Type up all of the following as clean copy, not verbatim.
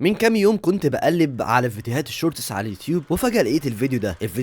من كام يوم كنت بقلب على فيديوهات الشورتس على اليوتيوب وفجأة لقيت الفيديو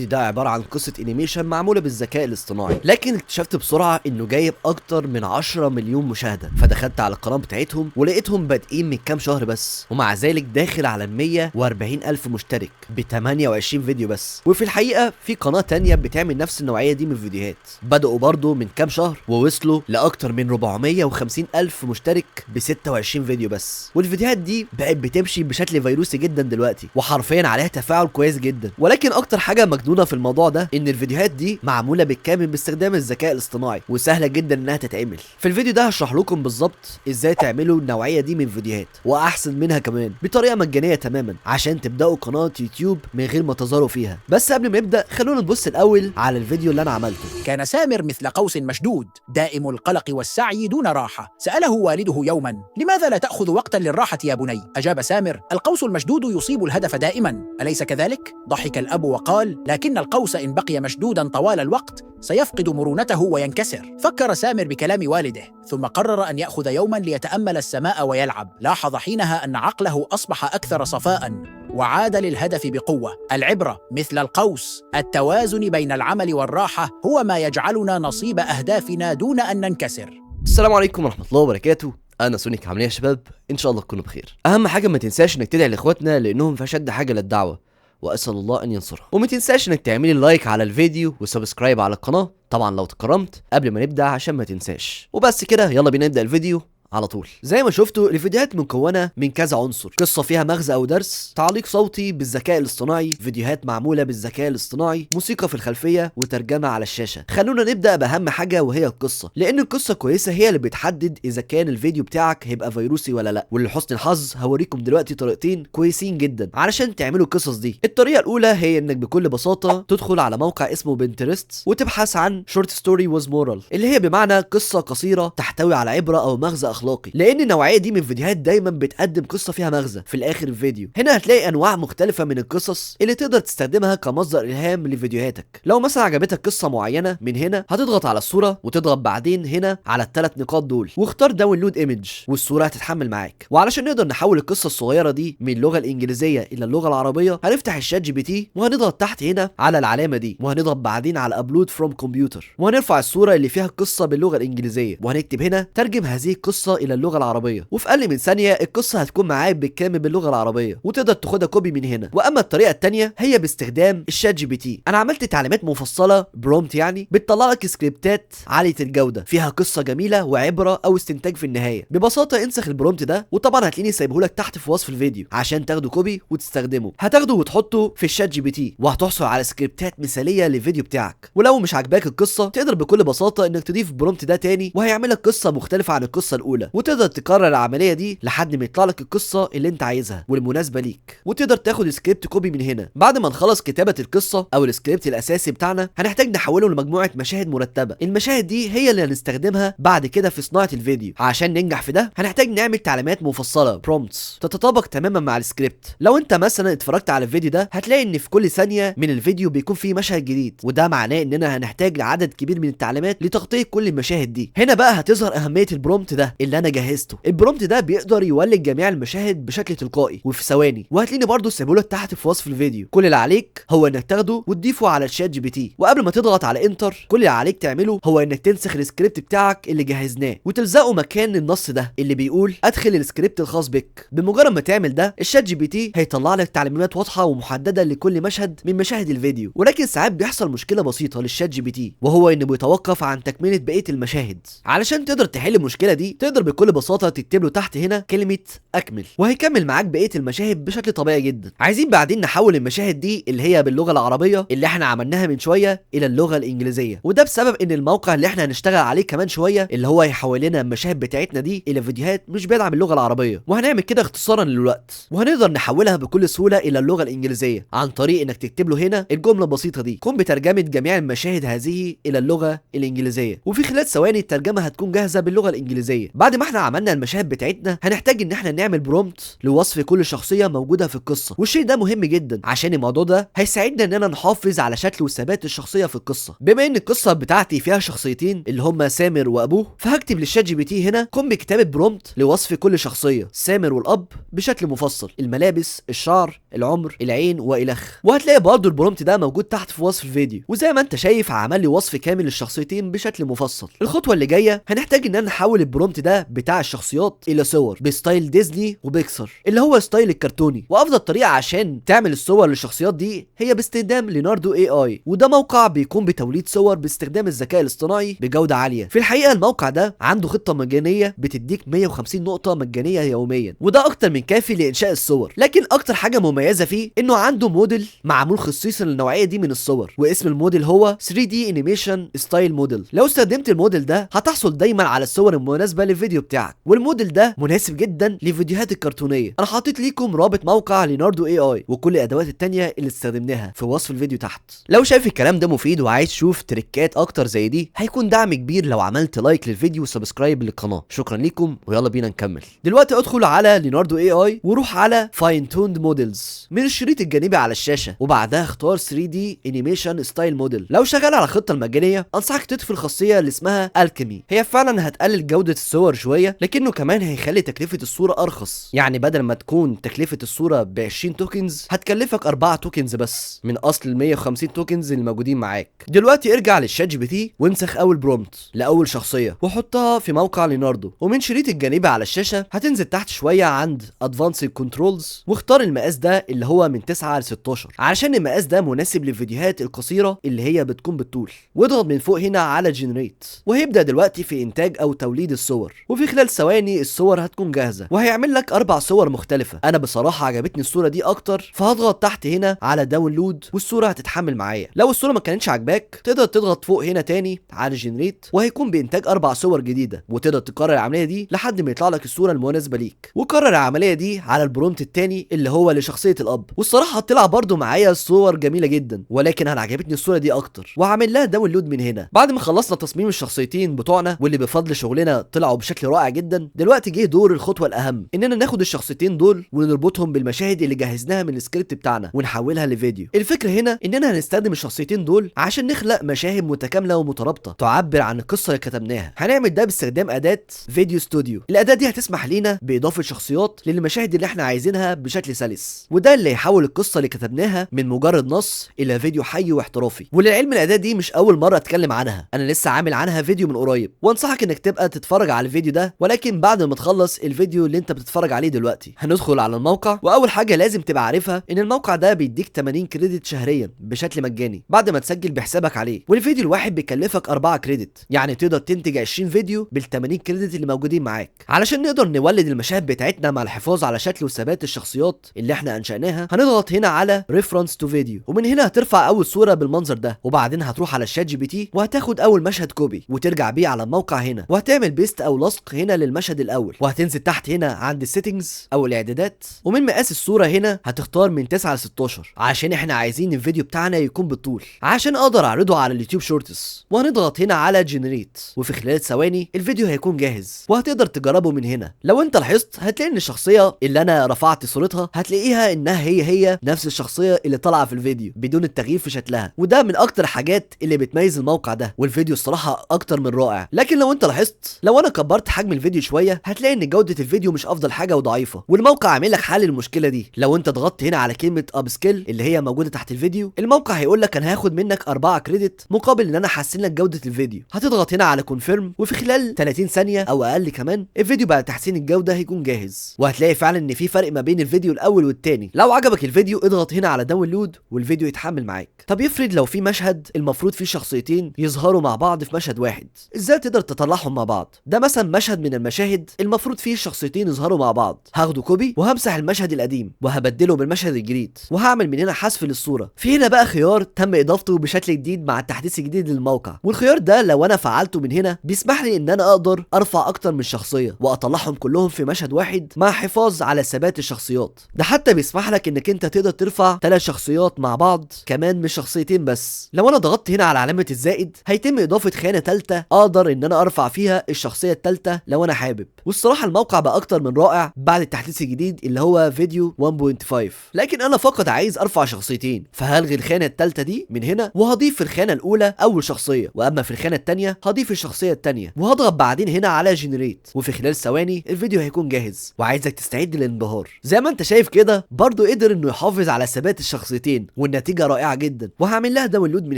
ده عبارة عن قصة انيميشن معمولة بالذكاء الاصطناعي، لكن اكتشفت بسرعة انه جايب اكتر من 10 مليون مشاهدة. فدخلت على القناة بتاعتهم ولقيتهم بادئين من كام شهر بس، ومع ذلك داخل على 140 الف مشترك ب 28 فيديو بس. وفي الحقيقة في قناة تانية بتعمل نفس النوعية دي من الفيديوهات، بدأوا برضو من كام شهر ووصلوا لاكتر من 450 الف مشترك ب 26 فيديو بس. والفيديوهات دي بقت بتمشي بشكل فيروسي جدا دلوقتي، وحرفيا عليها تفاعل كويس جدا. ولكن اكتر حاجه مجنونه في الموضوع ده ان الفيديوهات دي معموله بالكامل باستخدام الذكاء الاصطناعي، وسهله جدا انها تتعمل. في الفيديو ده هشرح لكم بالظبط ازاي تعملوا النوعيه دي من فيديوهات، واحسن منها كمان بطريقه مجانيه تماما، عشان تبداوا قناه يوتيوب من غير ما تظهروا فيها. بس قبل ما نبدا خلونا نبص الاول على الفيديو اللي انا عملته. كان سامر مثل قوس مشدود دائم القلق والسعي دون راحة. سأله والده يوما: لماذا لا تأخذ وقتا للراحة يا بني؟ أجاب سامر: القوس المشدود يصيب الهدف دائما، أليس كذلك؟ ضحك الأب وقال: لكن القوس إن بقي مشدودا طوال الوقت سيفقد مرونته وينكسر. فكر سامر بكلام والده، ثم قرر أن يأخذ يوما ليتأمل السماء ويلعب. لاحظ حينها أن عقله أصبح أكثر صفاء وعاد للهدف بقوة. العبرة مثل القوس، التوازن بين العمل والراحة هو ما يجعلنا نصيب أهدافنا دون أن ننكسر. السلام عليكم ورحمه الله وبركاته. انا سونيك، عاملين يا شباب؟ ان شاء الله تكونوا بخير. اهم حاجه ما تنساش انك تدعي لاخواتنا لانهم في اشد حاجه للدعوه، واسال الله ان ينصرهم. وما تنساش انك تعملي لايك على الفيديو وسبسكرايب على القناه طبعا لو تكرمت قبل ما نبدا عشان ما تنساش. وبس كده، يلا بينا نبدا الفيديو على طول. زي ما شفتوا الفيديوهات مكونه من كذا عنصر: قصه فيها مغزى او درس، تعليق صوتي بالذكاء الاصطناعي، فيديوهات معموله بالذكاء الاصطناعي، موسيقى في الخلفيه، وترجمه على الشاشه. خلونا نبدا باهم حاجه وهي القصه، لان القصه كويسه هي اللي بتحدد اذا كان الفيديو بتاعك هيبقى فيروسي ولا لا. ولحسن الحظ هوريكم دلوقتي طريقتين كويسين جدا علشان تعملوا القصص دي. الطريقه الاولى هي انك بكل بساطه تدخل على موقع اسمه بنترست وتبحث عن شورت ستوري ويز مورال، اللي هي بمعنى قصه قصيره تحتوي على عبره او مغزى اخلاقي، لان النوعيه دي من الفيديوهات دايما بتقدم قصه فيها مغزى في الاخر الفيديو. هنا هتلاقي انواع مختلفه من القصص اللي تقدر تستخدمها كمصدر الهام لفيديوهاتك. لو مثلا عجبتك قصه معينه، من هنا هتضغط على الصوره وتضغط بعدين هنا على الثلاث نقاط دول واختار داونلود ايمج، والصوره هتتحمل معاك. وعلشان نقدر نحول القصه الصغيره دي من اللغه الانجليزيه الى اللغه العربيه، هنفتح الشات جي بي تي وهنضغط تحت هنا على العلامه دي، وهنضغط بعدين على ابلود فروم كمبيوتر، وهنرفع الصوره اللي فيها القصه باللغه الانجليزيه، وهنكتب هنا ترجم هذه القصه الى اللغه العربيه. وفي اقل من ثانيه القصه هتكون معاك بالكامل باللغه العربيه، وتقدر تاخدها كوبي من هنا. واما الطريقه الثانيه هي باستخدام الشات جي بي تي. انا عملت تعليمات مفصله برومت، يعني بتطلع لك سكريبتات عاليه الجوده فيها قصه جميله وعبره او استنتاج في النهايه. ببساطه انسخ البرومت ده، وطبعا هتلاقيني سايبه لك تحت في وصف الفيديو عشان تاخده كوبي وتستخدمه. هتاخده وتحطه في الشات جي بي تي، وهتحصل على سكريبتات مثاليه للفيديو بتاعك. ولو مش عاجباك القصه تقدر بكل بساطه انك تضيف برومت ده تاني، وهيعمل لك قصه مختلفه عن القصه الاولى، وتقدر تكرر العمليه دي لحد ما يطلع لك القصه اللي انت عايزها والمناسبه ليك. وتقدر تاخد سكريبت كوبي من هنا. بعد ما نخلص كتابه القصه او السكريبت الاساسي بتاعنا، هنحتاج نحوله لمجموعه مشاهد مرتبه. المشاهد دي هي اللي هنستخدمها بعد كده في صناعه الفيديو. عشان ننجح في ده هنحتاج نعمل تعليمات مفصله برومتس تتطابق تماما مع السكريبت. لو انت مثلا اتفرجت على الفيديو ده هتلاقي ان في كل ثانيه من الفيديو بيكون فيه مشهد جديد، وده معناه اننا هنحتاج عدد كبير من التعليمات لتغطيه كل المشاهد دي. هنا بقى هتظهر اهميه البرومت ده اللي انا جهزته. البرومت ده بيقدر يولد جميع المشاهد بشكل تلقائي وفي ثواني، وهتلاقيني برضو سايبهولك تحت في وصف الفيديو. كل اللي عليك هو انك تاخده وتضيفه على الشات جي بي تي، وقبل ما تضغط على انتر كل اللي عليك تعمله هو انك تنسخ السكريبت بتاعك اللي جهزناه وتلزقه مكان النص ده اللي بيقول ادخل السكريبت الخاص بك. بمجرد ما تعمل ده الشات جي بي تي هيطلع لك تعليمات واضحه ومحدده لكل مشهد من مشاهد الفيديو. ولكن ساعات بيحصل مشكله بسيطه للشات جي بي تي، وهو انه بيتوقف عن تكمله بقيه المشاهد. علشان تقدر تحل المشكله دي تقدر بكل بساطه تكتب له تحت هنا كلمه اكمل، وهيكمل معاك بقيه المشاهد بشكل طبيعي جدا. عايزين بعدين نحول المشاهد دي اللي هي باللغه العربيه اللي احنا عملناها من شويه الى اللغه الانجليزيه، وده بسبب ان الموقع اللي احنا هنشتغل عليه كمان شويه اللي هو هيحول لنا المشاهد بتاعتنا دي الى فيديوهات مش بيدعم اللغه العربيه. وهنعمل كده اختصارا للوقت، وهنقدر نحولها بكل سهوله الى اللغه الانجليزيه عن طريق انك تكتب له هنا الجمله البسيطه دي: قم بترجمه جميع المشاهد هذه الى اللغه الانجليزيه. وفي خلال ثواني الترجمه هتكون جاهزه باللغه الانجليزيه. بعد ما احنا عملنا المشاهد بتاعتنا هنحتاج ان احنا نعمل برومبت لوصف كل شخصيه موجوده في القصه، والشيء ده مهم جدا عشان الموضوع ده هيساعدنا اننا نحافظ على شكل وثبات الشخصيه في القصه. بما ان القصه بتاعتي فيها شخصيتين اللي هم سامر وابوه، فهكتب للشات جي بي تي هنا قم بكتابه برومبت لوصف كل شخصيه سامر والاب بشكل مفصل، الملابس، الشعر، العمر، العين والخ. وهتلاقي برضه البرومبت ده موجود تحت في وصف الفيديو، وزي ما انت شايف عمل لي وصف كامل للشخصيتين بشكل مفصل. الخطوه اللي جايه هنحتاج ان نحول البرومبت ده بتاع الشخصيات الى صور بستايل ديزني وبيكسر اللي هو ستايل الكرتوني. وافضل طريقه عشان تعمل الصور للشخصيات دي هي باستخدام ليناردو اي اي، وده موقع بيكون بتوليد صور باستخدام الذكاء الاصطناعي بجوده عاليه. في الحقيقه الموقع ده عنده خطه مجانيه بتديك 150 نقطه مجانيه يوميا، وده اكتر من كافي لانشاء الصور. لكن اكتر حاجه مميزه فيه انه عنده موديل معمول خصيصا للنوعيه دي من الصور، واسم الموديل هو 3D انيميشن ستايل موديل. لو استخدمت الموديل ده هتحصل دايما على الصور المناسبه للفيديو بتاعك، والموديل ده مناسب جدا للفيديوهات الكرتونيه. انا حاطط ليكم رابط موقع ليناردو اي اي وكل الادوات التانية اللي استخدمناها في وصف الفيديو تحت. لو شايف الكلام ده مفيد وعايز تشوف تريكات اكتر زي دي، هيكون دعم كبير لو عملت لايك للفيديو وسبسكرايب للقناه. شكرا ليكم ويلا بينا نكمل. دلوقتي ادخل على ليناردو اي اي وروح على فاين توند موديلز من الشريط الجانبي على الشاشه، وبعدها اختار 3D انيميشن ستايل موديل. لو شغال على الخطه المجانيه انصحك تضيف الخاصيه اللي اسمها الكيمي. هي فعلا هتقلل جوده الصور شويه، لكنه كمان هيخلي تكلفه الصوره ارخص. يعني بدل ما تكون تكلفه الصوره ب 20 توكنز هتكلفك 4 توكنز بس من اصل ال 150 توكنز اللي موجودين معاك. دلوقتي ارجع للشات جي بي تي وانسخ اول برومبت لاول شخصيه وحطها في موقع ليناردو، ومن شريط الجانبي على الشاشه هتنزل تحت شويه عند ادفانسد كنترولز واختار المقاس ده اللي هو من 9 ل 16 علشان المقاس ده مناسب للفيديوهات القصيره اللي هي بتكون بالطول. واضغط من فوق هنا على جنريت، وهيبدا دلوقتي في انتاج او توليد الصور، وفي خلال ثواني الصور هتكون جاهزه وهيعمل لك 4 صور مختلفه. انا بصراحه عجبتني الصوره دي اكتر فهضغط تحت هنا على داونلود والصوره هتتحمل معايا. لو الصوره ما كانتش عاجباك تقدر تضغط فوق هنا تاني على جنريت وهيكون بانتاج 4 صور جديده، وتقدر تكرر العمليه دي لحد ما يطلع لك الصوره المناسبه ليك. وكرر العمليه دي على البرومت التاني اللي هو لشخصيه الاب، والصراحه طلع برده معايا صور جميله جدا، ولكن انا عجبتني الصوره دي اكتر وعامل لها داونلود من هنا. بعد ما خلصنا تصميم الشخصيتين بتوعنا واللي بفضل شغلنا طلعوا بشكل رائع جدا، دلوقتي جه دور الخطوه الاهم اننا ناخد الشخصيتين دول ونربطهم بالمشاهد اللي جهزناها من السكريبت بتاعنا ونحولها لفيديو. الفكره هنا اننا هنستخدم الشخصيتين دول عشان نخلق مشاهد متكامله ومترابطه تعبر عن القصه اللي كتبناها. هنعمل ده باستخدام اداه فيديو ستوديو. الاداه دي هتسمح لينا باضافه شخصيات للمشاهد اللي احنا عايزينها بشكل سلس، وده اللي هيحول القصه اللي كتبناها من مجرد نص الى فيديو حي واحترافي. وللعلم الاداه دي مش اول مره اتكلم عنها، انا لسه عامل عنها فيديو من قريب، وانصحك انك تبقى تتفرج على الفيديو ده، ولكن بعد ما تخلص الفيديو اللي انت بتتفرج عليه دلوقتي. هندخل على الموقع، واول حاجه لازم تبقى عارفها ان الموقع ده بيديك 80 كريدت شهريا بشكل مجاني بعد ما تسجل بحسابك عليه، والفيديو الواحد بيكلفك 4 كريدت، يعني تقدر تنتج 20 فيديو بال 80 كريدت اللي موجودين معاك. علشان نقدر نولد المشاهد بتاعتنا مع الحفاظ على شكل وثبات الشخصيات اللي احنا انشأناها، هنضغط هنا على ريفرنس تو فيديو، ومن هنا هترفع اول صوره بالمنظر ده، وبعدين هتروح على الشات جي بي تي وهتاخد اول مشهد كوبي وترجع بيه على الموقع هنا، وهتعمل بيست او لصق هنا للمشهد الاول، وهتنزل تحت هنا عند السيتنجز او الاعدادات، ومن مقاس الصوره هنا هتختار من 9 ل 16 عشان احنا عايزين الفيديو بتاعنا يكون بالطول عشان اقدر اعرضه على اليوتيوب شورتس. وهنضغط هنا على جنريت، وفي خلال ثواني الفيديو هيكون جاهز وهتقدر تجربه من هنا. لو انت لاحظت هتلاقي ان الشخصيه اللي انا رفعت صورتها هتلاقيها انها هي نفس الشخصيه اللي طالعه في الفيديو بدون التغيير في شكلها، وده من اكتر حاجات اللي بتميز الموقع ده، والفيديو الصراحه اكتر من رائع. لكن لو انت لاحظت لو انا كبرت حجم الفيديو شويه هتلاقي ان جوده الفيديو مش افضل حاجه وضعيفه، والموقع عامل لك حل للمشكله دي. لو انت ضغطت هنا على كلمه اب سكيل اللي هي موجوده تحت الفيديو، الموقع هيقول لك انا هاخد منك 4 كريدت مقابل ان انا احسن لك جوده الفيديو. هتضغط هنا على كونفيرم، وفي خلال 30 ثانيه او اقل كمان الفيديو بعد تحسين الجوده هيكون جاهز، وهتلاقي فعلا ان في فرق ما بين الفيديو الاول والتاني. لو عجبك الفيديو اضغط هنا على داونلود والفيديو يتحمل معاك. طب يفرض لو في مشهد المفروض فيه شخصيتين يظهروا مع بعض في مشهد واحد، ازاي تقدر تطلعهم مع بعض؟ ده مثلا مشهد من المشاهد المفروض فيه شخصيتين يظهروا مع بعض، هاخده كوبي وهمسح المشهد القديم وهبدله بالمشهد الجديد، وهعمل من هنا حذف للصوره. في هنا بقى خيار تم اضافته بشكل جديد مع التحديث الجديد للموقع، والخيار ده لو انا فعلته من هنا بيسمح لي ان انا اقدر ارفع اكتر من شخصيه واطلعهم كلهم في مشهد واحد مع حفاظ على ثبات الشخصيات. ده حتى بيسمح لك انك انت تقدر ترفع 3 شخصيات مع بعض كمان مش شخصيتين بس. لو انا ضغطت هنا على علامه الزائد هيتم اضافه خانه ثالثه اقدر ان انا ارفع فيها الشخصيه الثالثه التالتة لو انا حابب. والصراحة الموقع بقى اكتر من رائع بعد التحديث الجديد اللي هو فيديو 1.5. لكن انا فقط عايز ارفع شخصيتين، فهلغي الخانة التالتة دي من هنا وهضيف في الخانة الاولى اول شخصية، واما في الخانة التانية هضيف الشخصية التانية، وهضغط بعدين هنا على جنريت، وفي خلال ثواني الفيديو هيكون جاهز. وعايزك تستعد للانبهار. زي ما انت شايف كده برضو قدر انه يحافظ على ثبات الشخصيتين، والنتيجة رائعة جدا. وهعمل لها داونلود من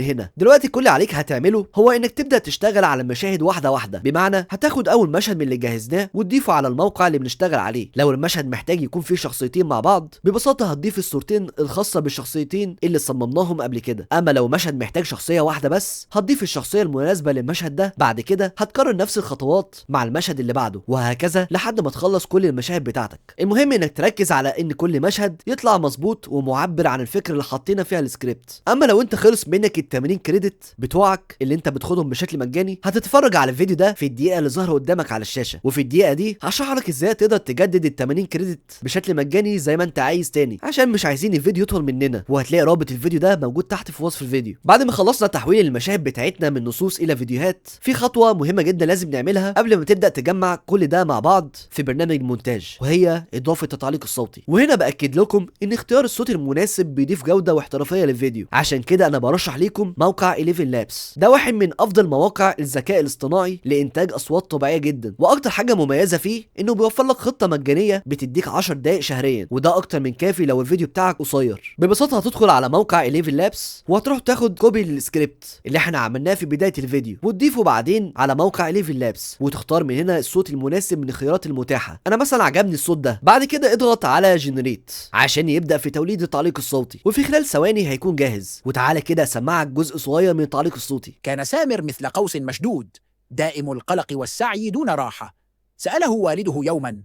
هنا. دلوقتي كل اللي عليك هتعمله هو انك تبدا تشتغل على المشاهد واحده واحده، بمعنى هتاخد اول مشهد من اللي جهزناه وتضيفه على الموقع اللي بنشتغل عليه. لو المشهد محتاج يكون فيه شخصيتين مع بعض، ببساطه هتضيف الصورتين الخاصه بالشخصيتين اللي صممناهم قبل كده. اما لو مشهد محتاج شخصيه واحده بس، هتضيف الشخصيه المناسبه للمشهد ده. بعد كده هتكرر نفس الخطوات مع المشهد اللي بعده، وهكذا لحد ما تخلص كل المشاهد بتاعتك. المهم انك تركز على ان كل مشهد يطلع مظبوط ومعبر عن الفكره اللي حاطينها فيها السكريبت. اما لو انت خلص منك ال 80 كريدت بتوعك اللي انت بتاخدهم بشكل مجاني، هتتفرج على الفيديو ده في الدقيقه اللي ظاهره قدامك على الشاشه. وفي الدقيقه دي هشرح لك ازاي تقدر تجدد ال 80 كريدت بشكل مجاني زي ما انت عايز تاني، عشان مش عايزين الفيديو يطول مننا. وهتلاقي رابط الفيديو ده موجود تحت في وصف الفيديو. بعد ما خلصنا تحويل المشاهد بتاعتنا من نصوص الى فيديوهات، في خطوه مهمه جدا لازم نعملها قبل ما تبدا تجمع كل ده مع بعض في برنامج المونتاج، وهي اضافه التعليق الصوتي. وهنا باكد لكم ان اختيار الصوت المناسب بيضيف جوده واحترافيه للفيديو، عشان كده انا برشح ليكم موقع 11 لابس. ده واحد من افضل مواقع الذكاء الاصطناعي لانتاج اصوات طبيعيه جدا. واكتر حاجه مميزه فيه انه بيوفر لك خطه مجانيه بتديك 10 دقائق شهريا، وده اكتر من كافي لو الفيديو بتاعك قصير. ببساطه هتدخل على موقع 11 لابس وهتروح تاخد كوبي للسكريبت اللي احنا عملناه في بدايه الفيديو، وتضيفه بعدين على موقع 11 لابس، وتختار من هنا الصوت المناسب من الخيارات المتاحه. انا مثلا عجبني الصوت ده. بعد كده اضغط على جنريت عشان يبدا في توليد التعليق الصوتي، وفي خلال ثواني هيكون جاهز. وتعالى كده اسمعك جزء صغير من التعليق الصوتي. كان سامر مثل قوس مشدود، دائم القلق والسعي دون راحة. سأله والده يوما: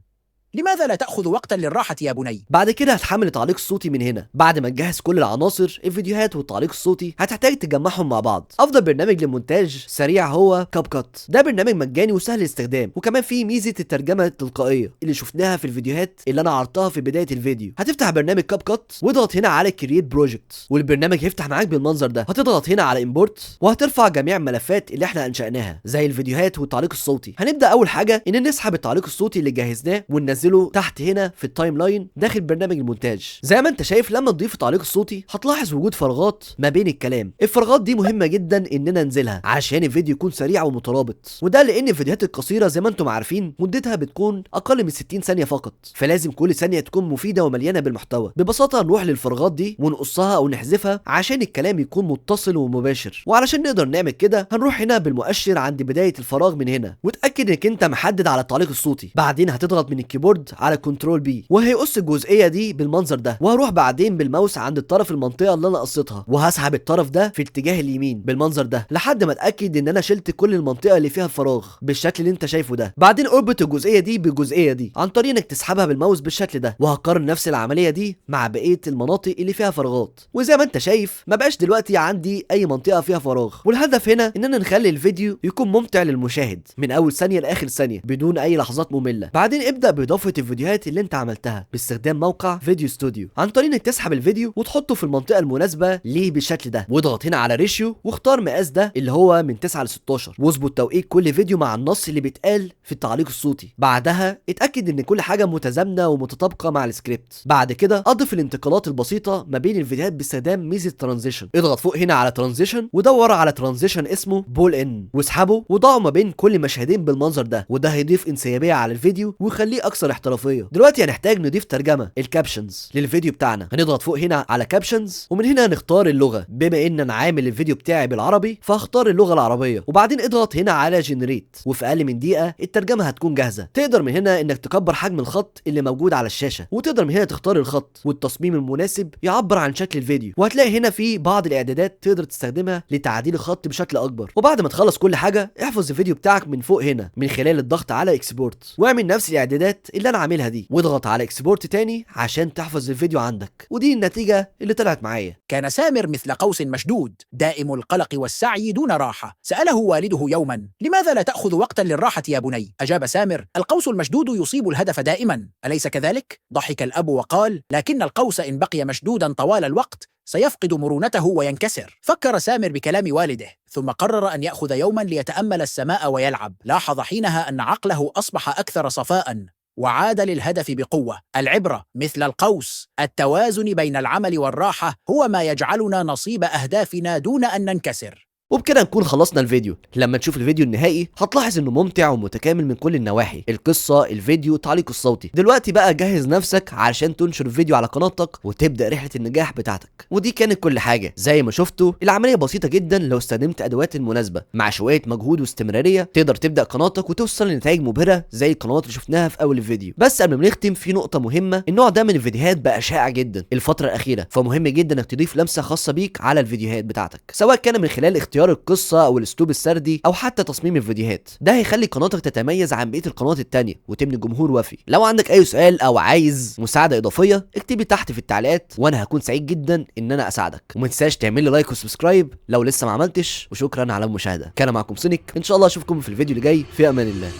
لماذا لا تأخذ وقتا للراحة يا بني؟ بعد كده هتحمل التعليق الصوتي من هنا. بعد ما تجهز كل العناصر الفيديوهات والتعليق الصوتي، هتحتاج تجمعهم مع بعض. افضل برنامج للمونتاج سريع هو كاب كات. ده برنامج مجاني وسهل الاستخدام، وكمان فيه ميزه الترجمه التلقائيه اللي شفناها في الفيديوهات اللي انا عرضتها في بدايه الفيديو. هتفتح برنامج كاب كات واضغط هنا على كرييت بروجكت، والبرنامج هيفتح معاك بالمنظر ده. هتضغط هنا على امبورت وهترفع جميع الملفات اللي احنا انشأناها زي الفيديوهات والتعليق الصوتي. هنبدا اول حاجه ان نسحب التعليق الصوتي اللي جهزناه وننزله تحت هنا في التايم لاين داخل برنامج المونتاج. زي ما انت شايف لما تضيف التعليق الصوتي هتلاحظ وجود فراغات ما بين الكلام. الفراغات دي مهمه جدا اننا ننزلها عشان الفيديو يكون سريع ومترابط، وده لان الفيديوهات القصيره زي ما انتم عارفين مدتها بتكون اقل من 60 ثانيه فقط، فلازم كل ثانيه تكون مفيده ومليانه بالمحتوى. ببساطه نروح للفراغات دي ونقصها او نحذفها عشان الكلام يكون متصل ومباشر. وعلشان نقدر نعمل كده هنروح هنا بالمؤشر عند بدايه الفراغ من هنا، وتاكد انك انت محدد على التعليق الصوتي. بعدين هتضغط من الكيبورد على كنترول بي وهيقص الجزئيه دي بالمنظر ده، وهروح بعدين بالماوس عند الطرف المنطقه اللي انا قصيتها وهسحب الطرف ده في اتجاه اليمين بالمنظر ده لحد ما اتاكد ان انا شلت كل المنطقه اللي فيها فراغ بالشكل اللي انت شايفه ده. بعدين اربط الجزئيه دي بالجزئيه دي عن طريق انك تسحبها بالماوس بالشكل ده، وهكرر نفس العمليه دي مع بقيه المناطق اللي فيها فراغات. وزي ما انت شايف ما بقاش دلوقتي عندي اي منطقه فيها فراغ. والهدف هنا اننا نخلي الفيديو يكون ممتع للمشاهد من اول ثانيه لاخر ثانيه بدون اي لحظات ممله. بعدين ابدا باضافه الفيديوهات اللي انت عملتها باستخدام موقع فيديو ستوديو عن طريق انك تسحب الفيديو وتحطه في المنطقه المناسبه ليه بالشكل ده، واضغط هنا على ريشيو واختار مقاس ده اللي هو من 9 ل 16، واظبط توقيت كل فيديو مع النص اللي بيتقال في التعليق الصوتي. بعدها اتاكد ان كل حاجه متزامنه ومتطابقه مع السكريبت. بعد كده اضف الانتقالات البسيطه ما بين الفيديوهات باستخدام ميزه ترانزيشن. اضغط فوق هنا على ترانزيشن ودور على ترانزيشن اسمه بول ان واسحبه وضعه ما بين كل مشهدين بالمنظر ده، وده هيضيف انسيابيه على الفيديو ويخليه اكثر احترافيه. دلوقتي هنحتاج نضيف ترجمه الكابشنز للفيديو بتاعنا. هنضغط فوق هنا على كابشنز ومن هنا هنختار اللغه. بما ان انا عامل الفيديو بتاعي بالعربي فهختار اللغه العربيه، وبعدين اضغط هنا على جنريت وفي اقل من دقيقه الترجمه هتكون جاهزه. تقدر من هنا انك تكبر حجم الخط اللي موجود على الشاشه، وتقدر من هنا تختار الخط والتصميم المناسب يعبر عن شكل الفيديو. وهتلاقي هنا في بعض الاعدادات تقدر تستخدمها لتعديل الخط بشكل اكبر. وبعد ما تخلص كل حاجه احفظ الفيديو بتاعك من فوق هنا من خلال الضغط على اكسبورت، واعمل نفس الاعدادات اللي انا عاملها دي واضغط على اكسبورت تاني عشان تحفظ الفيديو عندك. ودي النتيجه اللي طلعت معايا. كان سامر مثل قوس مشدود، دائم القلق والسعي دون راحة. سأله والده يوما: لماذا لا تأخذ وقتا للراحة يا بني؟ أجاب سامر: القوس المشدود يصيب الهدف دائما، أليس كذلك؟ ضحك الأب وقال: لكن القوس إن بقي مشدودا طوال الوقت سيفقد مرونته وينكسر. فكر سامر بكلام والده، ثم قرر أن يأخذ يوما ليتأمل السماء ويلعب. لاحظ حينها أن عقله أصبح أكثر صفاء، وعاد للهدف بقوة. العبرة مثل القوس، التوازن بين العمل والراحة هو ما يجعلنا نصيب أهدافنا دون أن ننكسر. وبكده نكون خلصنا الفيديو. لما تشوف الفيديو النهائي هتلاحظ انه ممتع ومتكامل من كل النواحي، القصة، الفيديو، التعليق الصوتي. دلوقتي بقى جهز نفسك علشان تنشر الفيديو على قناتك وتبدأ رحلة النجاح بتاعتك. ودي كانت كل حاجة. زي ما شفتوا العملية بسيطة جدا لو استخدمت ادوات المناسبة مع شوية مجهود واستمرارية تقدر تبدأ قناتك وتوصل لنتائج مبهرة زي القنوات اللي شفناها في اول الفيديو. بس قبل ما نختم في نقطة مهمة، النوع ده من الفيديوهات بقى شائع جدا الفترة الأخيرة، فمهم جدا انك تضيف لمسة خاصة بيك على الفيديوهات بتاعتك، سواء كان من خلال اختيار القصة او الاسلوب السردي او حتى تصميم الفيديوهات. ده هيخلي قناتك تتميز عن بقيه القنوات التانية وتبني جمهور وفي. لو عندك اي سؤال او عايز مساعده اضافيه اكتب لي تحت في التعليقات وانا هكون سعيد جدا ان انا اساعدك. وما تنساش تعمل لي لايك وسبسكرايب لو لسه ما عملتش. وشكرا على المشاهده. كان معكم سونيك، ان شاء الله اشوفكم في الفيديو اللي جاي. في امان الله.